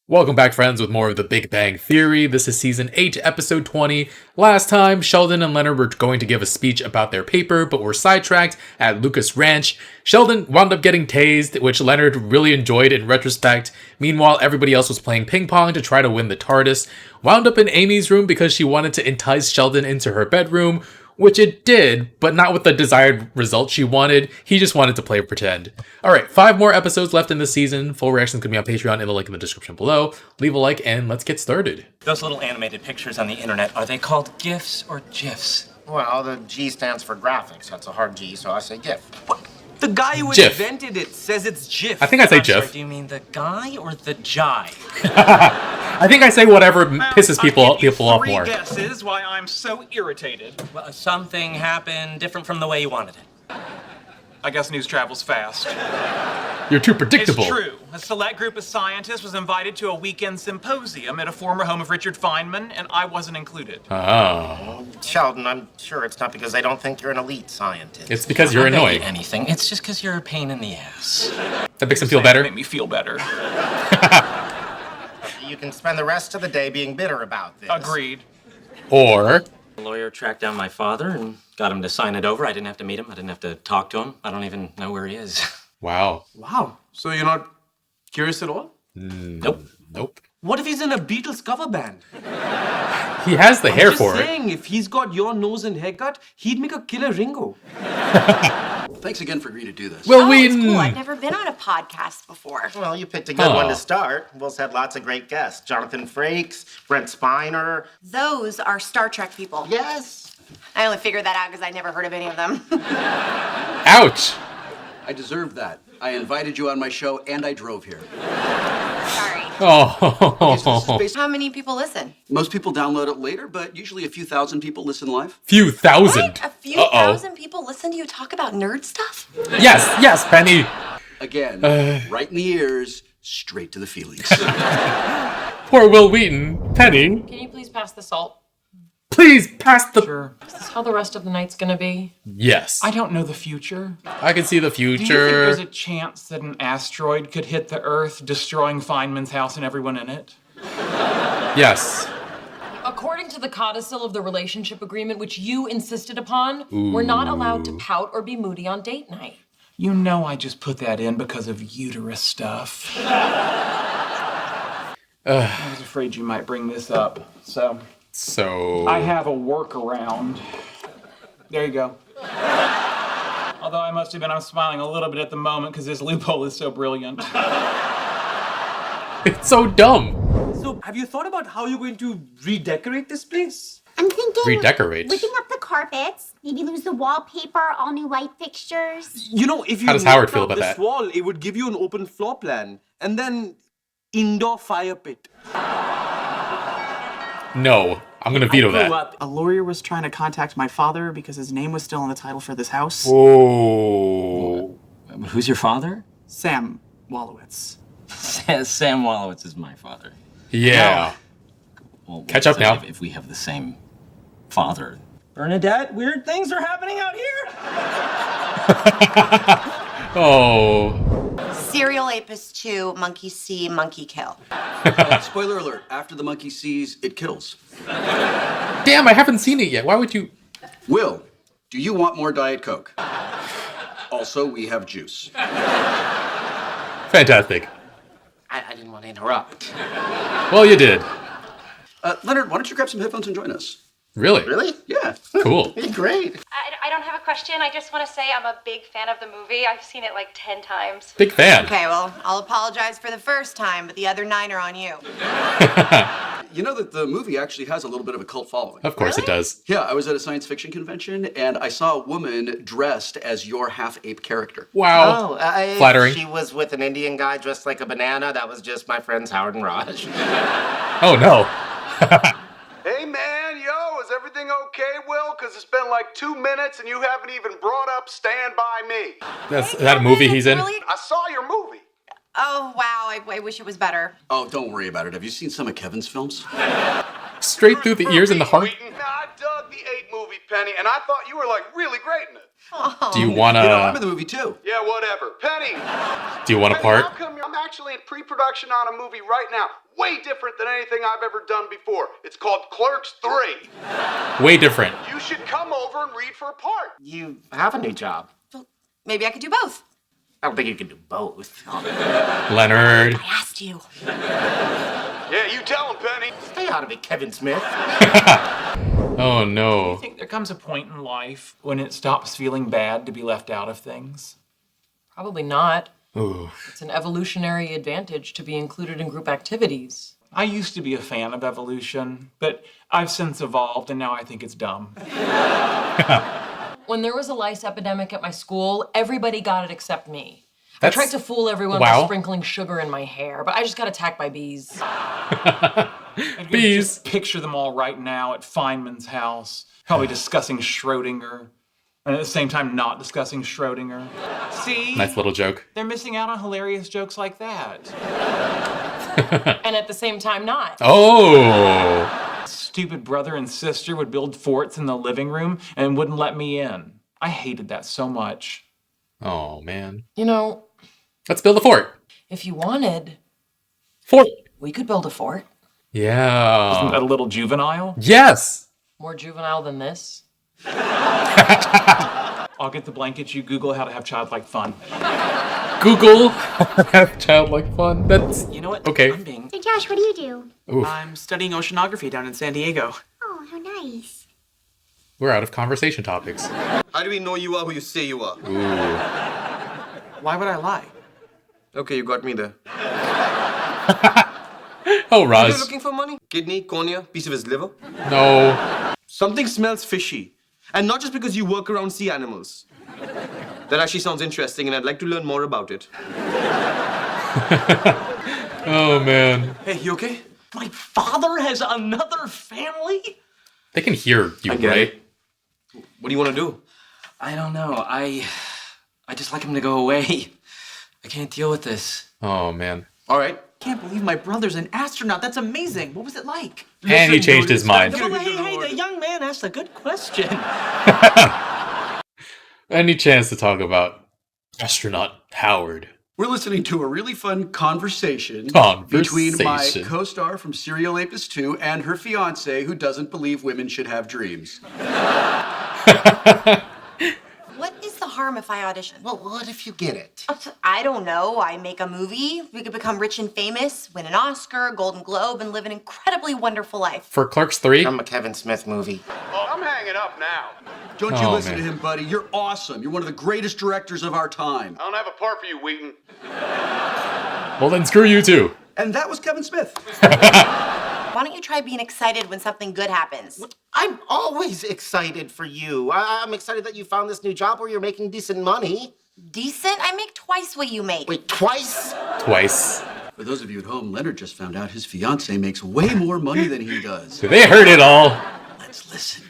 Welcome back, friends, with more of The Big Bang Theory. This is Season 8, Episode 20. Last time, Sheldon and Leonard were going to give a speech about their paper, but were sidetracked at Lucas Ranch. Sheldon wound up getting tased, which Leonard really enjoyed in retrospect. Meanwhile, everybody else was playing ping pong to try to win the TARDIS. Wound up in Amy's room because she wanted to entice Sheldon into her bedroom, which it did, but not with the desired result she wanted. He just wanted to play pretend. Alright, 5 more episodes left in this season. Full reactions can be on Patreon in the link in the description below. Leave a like and let's get started. Those little animated pictures on the internet, are they called GIFs or GIFs? Well, the G stands for graphics. That's a hard G, so I say GIF. What? The guy who GIF. invented it says it's GIF. I think I say I'm sorry, GIF. do you mean the guy or the jive? I think I say whatever pisses people off more. Three guesses why I'm so irritated. Well, something happened different from the way you wanted it. I guess news travels fast. You're too predictable. It's true. A select group of scientists was invited to a weekend symposium at a former home of Richard Feynman, and I wasn't included. Oh. Sheldon, I'm sure it's not because they don't think you're an elite scientist. It's because you're I bet you annoying. anything. It's just because you're a pain in the ass. That makes him feel better. Make me feel better. You can spend the rest of the day being bitter about this. Agreed. Or... The lawyer tracked down my father and got him to sign it over. I didn't have to meet him. I didn't have to talk to him. I don't even know where he is. Wow. Wow. So you're not curious at all? Nope. Nope. What if he's in a Beatles cover band? He has the hair I'm just for it. saying, if he's got your nose and haircut, he'd make a killer Ringo. Thanks again for agreeing to do this. Will It's we... cool. I've never been on a podcast before. Well, you picked a good one Aw. to start. Will's had lots of great guests. Jonathan Frakes, Brent Spiner. Those are Star Trek people. Yes. I only figured that out because I never heard of any of them. Ouch. I deserve that. I invited you on my show and I drove here. Sorry. Oh. How many people listen? Most people download it later, but usually a few thousand people listen live. Few thousand. What? A few Uh-oh. thousand people listen to you talk about nerd stuff? Yes, Penny. Again, right in the ears, straight to the feelings. Poor Will Wheaton. Penny, Can you please pass the salt? please pass the... Sure. Is this how the rest of the night's gonna be? Yes. I don't know the future. I can see the Do you think future. there's a chance that an asteroid could hit the Earth, destroying Feynman's house and everyone in it? Yes. According to the codicil of the relationship agreement, which you insisted upon, we're not allowed to pout or be moody on date night. You know I just put that in because of uterus stuff. I was afraid you might bring this up, so So... I have a workaround. There you go. Although I must admit I'm smiling a little bit at the moment because this loophole is so brilliant. It's so dumb. So, have you thought about how you're going to redecorate this place? I'm thinking Redecorate. lifting up the carpets, maybe lose the wallpaper, all new light fixtures. You know, if you How does Howard knocked feel out about this that? wall, it would give you an open floor plan. And then indoor fire pit. No. I'm gonna veto that. A lawyer was trying to contact my father because his name was still in the title for this house. Oh. Who's your father? Sam Wolowitz. Sam Wolowitz is my father. Yeah. Well, Catch up now. If we have the same father. Bernadette, weird things are happening out here. Oh. Serial Apis 2, Monkey See, Monkey Kill. Spoiler alert, after the monkey sees, it kills. Damn, I haven't seen it yet. Why would you... Will, do you want more Diet Coke? Also, we have juice. Fantastic. I didn't want to interrupt. Well, you did. Leonard, why don't you grab some headphones and join us? Really? Really? Yeah. Cool. Great. I don't have a question. I just want to say I'm a big fan of the movie. I've seen it like 10 times. Big fan. Okay, well, I'll apologize for the first time, but the other 9 are on you. You know that the movie actually has a little bit of a cult following. Of course it does. Yeah, I was at a science fiction convention and I saw a woman dressed as your half-ape character. Wow. Oh, Flattering. She was with an Indian guy dressed like a banana. That was just my friends Howard and Raj. Oh, no. Hey man, yo, is everything okay, Will? Because it's been like 2 minutes and you haven't even brought up Stand By Me. Is that a movie he's in? Really? I saw your movie. Oh, wow, I wish it was better. Oh, don't worry about it. Have you seen some of Kevin's films? Straight through the ears and the heart. Now, I dug the 8 movie, Penny, and I thought you were like really great in it. Do you want You know, I'm in to... the movie too. Yeah, whatever. Penny! Do you want a Penny, part? how come I'm actually in pre-production on a movie right now? Way different than anything I've ever done before. It's called Clerks 3. Way different. You should come over and read for a part. You have a new job. Well, maybe I could do both. I don't think you can do both. Leonard. I asked you. Yeah, you tell him, Penny. Stay out of it, Kevin Smith. Oh no. I think there comes a point in life when it stops feeling bad to be left out of things. Probably not. Ooh. It's an evolutionary advantage to be included in group activities. I used to be a fan of evolution, but I've since evolved and now I think it's dumb. When there was a lice epidemic at my school, everybody got it except me. That's- I tried to fool everyone Wow. by sprinkling sugar in my hair, but I just got attacked by bees. I can Bees. just picture them all right now at Feynman's house, probably discussing Schrodinger, and at the same time not discussing Schrodinger. See? Nice little joke. They're missing out on hilarious jokes like that. And at the same time, not. Oh. Stupid brother and sister would build forts in the living room and wouldn't let me in. I hated that so much. Oh man. You know, Let's build a fort. if you wanted, Fort. we could build a fort. Isn't Yeah. that a little juvenile? Yes. More juvenile than this. I'll get the blankets, you Google how to have childlike fun. Google. Have childlike fun. That's You know what? okay. I'm being... So Josh, what do you do? Oof. I'm studying oceanography down in San Diego. Oh, how nice. We're out of conversation topics. How do we know you are who you say you are? Ooh. Why would I lie? Okay, you got me there. Oh, You're Roz. looking for money? Kidney, cornea, piece of his liver? No. Something smells fishy. And not just because you work around sea animals. That actually sounds interesting, and I'd like to learn more about it. Oh man. Hey, you okay? My father has another family? They can hear you, I get right? it. What do you want to do? I don't know. I just like him to go away. I can't deal with this. Oh man. All right. Can't believe my brother's an astronaut. That's amazing. What was it like? And he changed his mind. Well, hey, the young man asked a good question. Any chance to talk about astronaut Howard? We're listening to a really fun conversation between my co-star from Serial Apis 2 and her fiance who doesn't believe women should have dreams. What is the harm if I audition? Well, what if you get it? I don't know. I make a movie. We could become rich and famous, win an Oscar, a Golden Globe, and live an incredibly wonderful life. For Clerks 3? I'm a Kevin Smith movie. Oh, I'm hanging up now. Don't you Oh, listen man. to him, buddy. You're awesome. You're one of the greatest directors of our time. I don't have a part for you, Wheaton. Well then screw you too. And that was Kevin Smith. Why don't you try being excited when something good happens? I'm always excited for you. I'm excited that you found this new job where you're making decent money. Decent? I make twice what you make. Wait, twice? Twice. For those of you at home, Leonard just found out his fiance makes way more money than he does. They heard it all. Let's listen.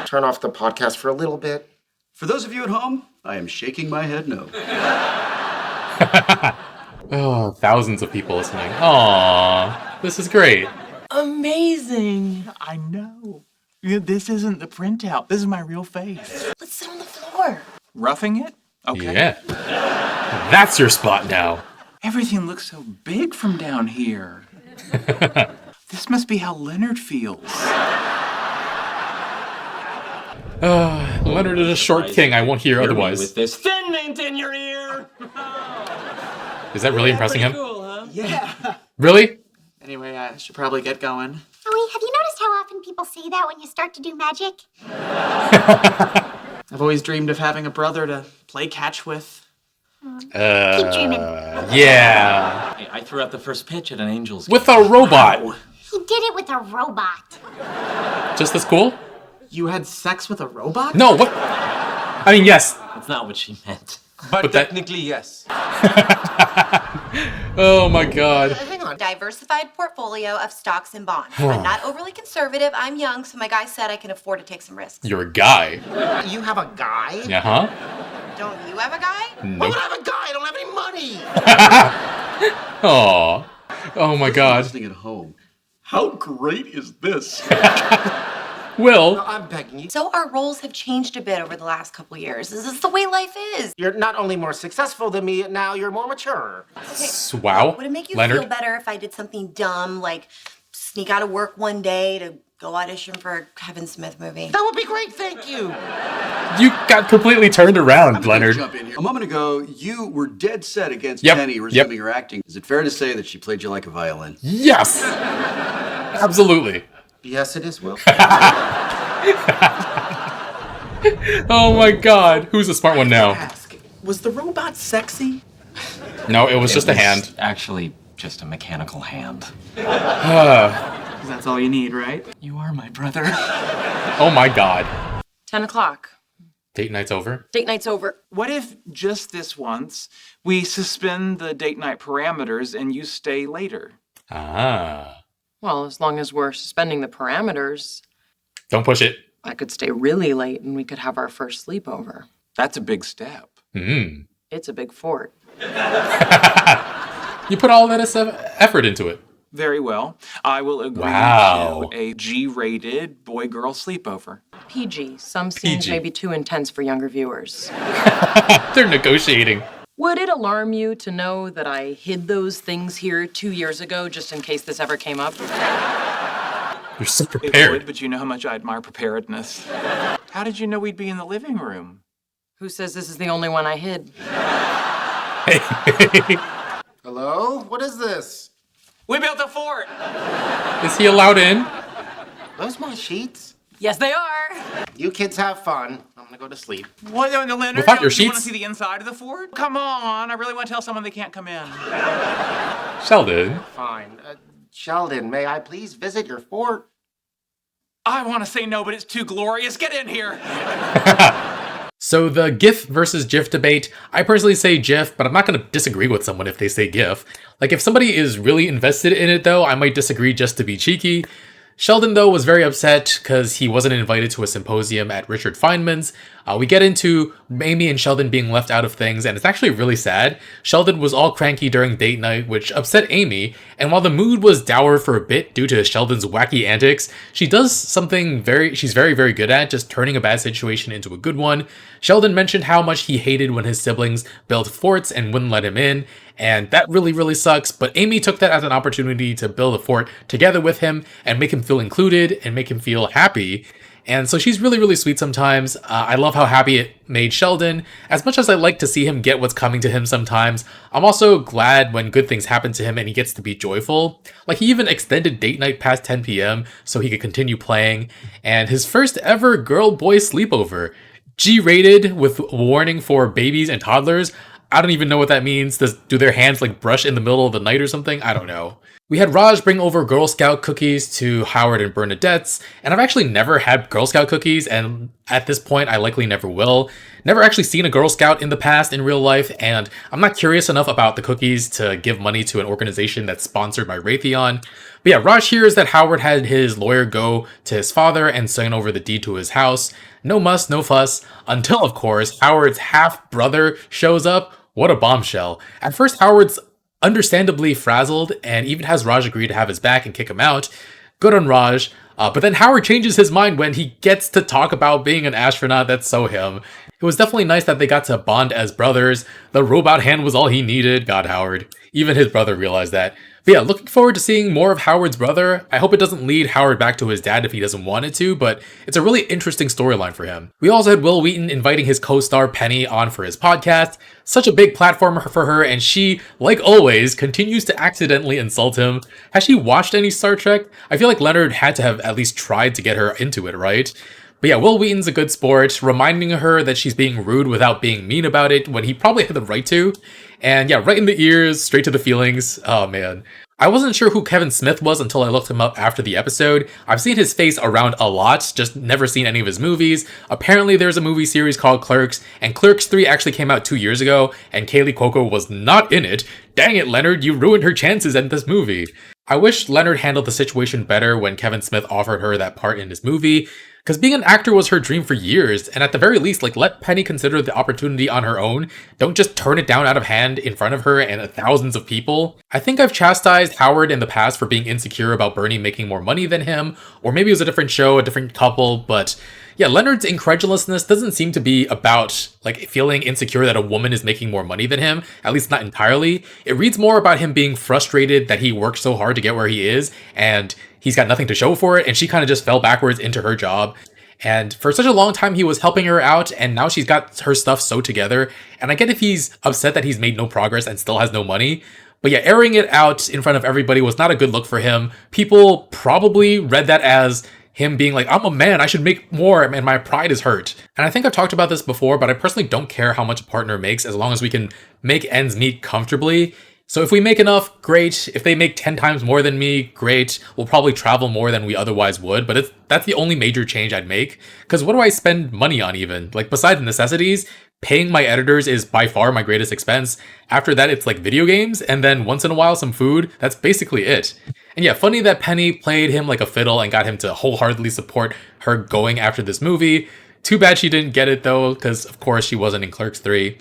Turn off the podcast for a little bit. For those of you at home, I am shaking my head no. Oh, thousands of people listening. Aww. This is great. Amazing. I know. Yeah, this isn't the printout. This is my real face. Let's sit on the floor. Roughing it? Okay. Yeah. That's your spot now. Everything looks so big from down here. This must be how Leonard feels. Leonard is a short king. I won't hear Me otherwise. with this thin mint in your ear. Is that really impressing him? Cool, huh? Yeah. Really? Anyway, I should probably get going. Oh, wait, have you noticed how often people say that when you start to do magic? I've always dreamed of having a brother to play catch with. Keep dreaming. Yeah. Hey, I threw out the first pitch at an Angels With game. a robot. He did it with a robot. Just as cool? You had sex with a robot? No, what? I mean, yes. That's not what she meant. But that- technically, yes. Oh my god. Hang on. Diversified portfolio of stocks and bonds. I'm not overly conservative. I'm young, so my guy said I can afford to take some risks. You're a guy. You have a guy? Uh-huh. Don't you have a guy? Why Nope. would I have a guy? I don't have any money. Aw. Oh my god. Listening at home. How great is this? Will. No, I'm begging you. So our roles have changed a bit over the last couple years. This is the way life is. You're not only more successful than me, now you're more mature. Okay. Wow. Would it make you Leonard? feel better if I did something dumb, like sneak out of work one day to go audition for a Kevin Smith movie? That would be great, thank you. You got completely turned around, Leonard. Jump in here. A moment ago, you were dead set against Penny resuming her acting. Is it fair to say that she played you like a violin? Yes! Absolutely. Yes, it is, Will. Oh my god. Who's the smart one now? Ask, was the robot sexy? No, it was just a hand. Actually, just a mechanical hand. That's all you need, right? You are my brother. Oh my god. 10 o'clock. Date night's over? Date night's over. What if just this once we suspend the date night parameters and you stay later? Ah. Well, as long as we're suspending the parameters, Don't push it. I could stay really late and we could have our first sleepover. That's a big step. It's a big fort. You put all that effort into it. Very well. I will agree Wow. to a G-rated boy-girl sleepover. PG. Some scenes PG. may be too intense for younger viewers. They're negotiating. Would it alarm you to know that I hid those things here 2 years ago just in case this ever came up? You're so It would, prepared. but you know how much I admire preparedness. How did you know we'd be in the living room? Who says this is the only one I hid? Hello? What is this? We built a fort! Is he allowed in? Those my sheets? Yes, they are. You kids have fun. I'm gonna go to sleep. What, Leonard? Without your You want to sheets? see the inside of the fort? Come on, I really want to tell someone they can't come in. Sheldon. Fine. Sheldon, may I please visit your fort? I want to say no, but it's too glorious. Get in here! So the GIF versus GIF debate, I personally say GIF, but I'm not going to disagree with someone if they say GIF. Like, if somebody is really invested in it, though, I might disagree just to be cheeky. Sheldon, though, was very upset because he wasn't invited to a symposium at Richard Feynman's. We get into Amy and Sheldon being left out of things, and it's actually really sad. Sheldon was all cranky during date night, which upset Amy, and while the mood was dour for a bit due to Sheldon's wacky antics, she does something she's very, very good at, just turning a bad situation into a good one. Sheldon mentioned how much he hated when his siblings built forts and wouldn't let him in, and that really, really sucks, but Amy took that as an opportunity to build a fort together with him and make him feel included and make him feel happy. And so she's really, really sweet sometimes. I love how happy it made Sheldon. As much as I like to see him get what's coming to him sometimes, I'm also glad when good things happen to him and he gets to be joyful. Like, he even extended date night past 10 p.m. so he could continue playing. And his first ever girl-boy sleepover. G-rated with warning for babies and toddlers. I don't even know what that means. Do their hands like brush in the middle of the night or something? I don't know. We had Raj bring over Girl Scout cookies to Howard and Bernadette's, and I've actually never had Girl Scout cookies, and at this point I likely never will. Never actually seen a Girl Scout in the past in real life, and I'm not curious enough about the cookies to give money to an organization that's sponsored by Raytheon. But yeah, Raj hears that Howard had his lawyer go to his father and sign over the deed to his house. No muss, no fuss, until of course Howard's half-brother shows up. What a bombshell. At first Howard's understandably frazzled and even has Raj agree to have his back and kick him out. Good on Raj. But then Howard changes his mind when he gets to talk about being an astronaut. That's so him. It was definitely nice that they got to bond as brothers. The robot hand was all he needed. God, Howard. Even his brother realized that. But yeah, looking forward to seeing more of Howard's brother. I hope it doesn't lead Howard back to his dad if he doesn't want it to, but it's a really interesting storyline for him. We also had Wil Wheaton inviting his co-star Penny on for his podcast. Such a big platform for her, and she, like always, continues to accidentally insult him. Has she watched any Star Trek? I feel like Leonard had to have at least tried to get her into it, right? But yeah, Wil Wheaton's a good sport, reminding her that she's being rude without being mean about it when he probably had the right to. And yeah, right in the ears, straight to the feelings. Oh man. I wasn't sure who Kevin Smith was until I looked him up after the episode. I've seen his face around a lot, just never seen any of his movies. Apparently there's a movie series called Clerks, and Clerks 3 actually came out 2 years ago, and Kaylee Cuoco was not in it. Dang it, Leonard, you ruined her chances in this movie. I wish Leonard handled the situation better when Kevin Smith offered her that part in his movie. Because being an actor was her dream for years, and at the very least, like, let Penny consider the opportunity on her own. Don't just turn it down out of hand in front of her and thousands of people. I think I've chastised Howard in the past for being insecure about Bernie making more money than him, or maybe it was a different show, a different couple, but yeah, Leonard's incredulousness doesn't seem to be about, like, feeling insecure that a woman is making more money than him, at least not entirely. It reads more about him being frustrated that he worked so hard to get where he is, and he's got nothing to show for it, and she kind of just fell backwards into her job. And for such a long time, he was helping her out, and now she's got her stuff so together. And I get if he's upset that he's made no progress and still has no money. But yeah, airing it out in front of everybody was not a good look for him. People probably read that as him being like, I'm a man, I should make more, and my pride is hurt. And I think I've talked about this before, but I personally don't care how much a partner makes as long as we can make ends meet comfortably. So if we make enough, great. If they make 10 times more than me, great. We'll probably travel more than we otherwise would, but that's the only major change I'd make. Because what do I spend money on even? Like, besides necessities, paying my editors is by far my greatest expense. After that, it's like video games, and then once in a while some food. That's basically it. And yeah, funny that Penny played him like a fiddle and got him to wholeheartedly support her going after this movie. Too bad she didn't get it though, because of course she wasn't in Clerks 3.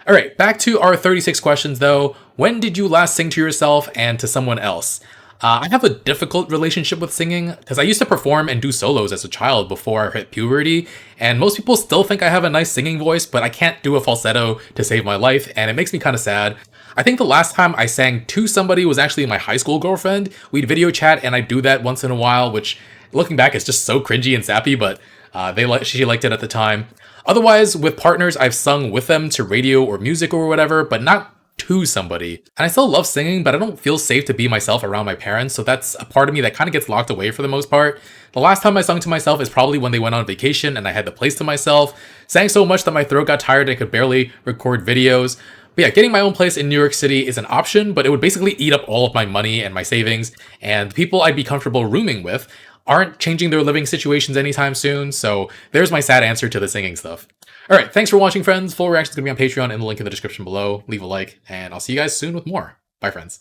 Alright, back to our 36 questions though. When did you last sing to yourself and to someone else? I have a difficult relationship with singing because I used to perform and do solos as a child before I hit puberty, and most people still think I have a nice singing voice, but I can't do a falsetto to save my life, and it makes me kind of sad. I think the last time I sang to somebody was actually my high school girlfriend. We'd video chat, and I do that once in a while, which looking back is just so cringy and sappy, but she liked it at the time. Otherwise, with partners, I've sung with them to radio or music or whatever, but not to somebody. And I still love singing, but I don't feel safe to be myself around my parents, so that's a part of me that kind of gets locked away for the most part. The last time I sung to myself is probably when they went on vacation and I had the place to myself. Sang so much that my throat got tired and I could barely record videos. But yeah, getting my own place in New York City is an option, but it would basically eat up all of my money and my savings, and the people I'd be comfortable rooming with aren't changing their living situations anytime soon, so there's my sad answer to the singing stuff. Alright, thanks for watching, friends. Full reaction is going to be on Patreon in the link in the description below. Leave a like, and I'll see you guys soon with more. Bye, friends.